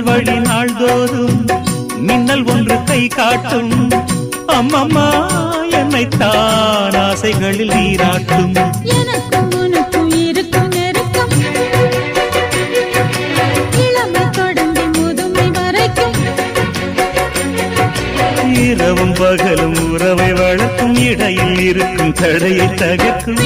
வழி நாள்தோறும் மின்னல் ஒன்று கை காட்டும். அம்மம்மா என்னைத்தான் ஆசைகளில் நீராட்டும். எனக்கும் உனக்கும் இருக்கும் நெருக்கம் இளமை தொடங்கி முதுமை வரைக்கும். இரவும் பகலும் உறவை வளர்க்கும், இடையில் இருக்கும் தடையை தகர்க்கும்.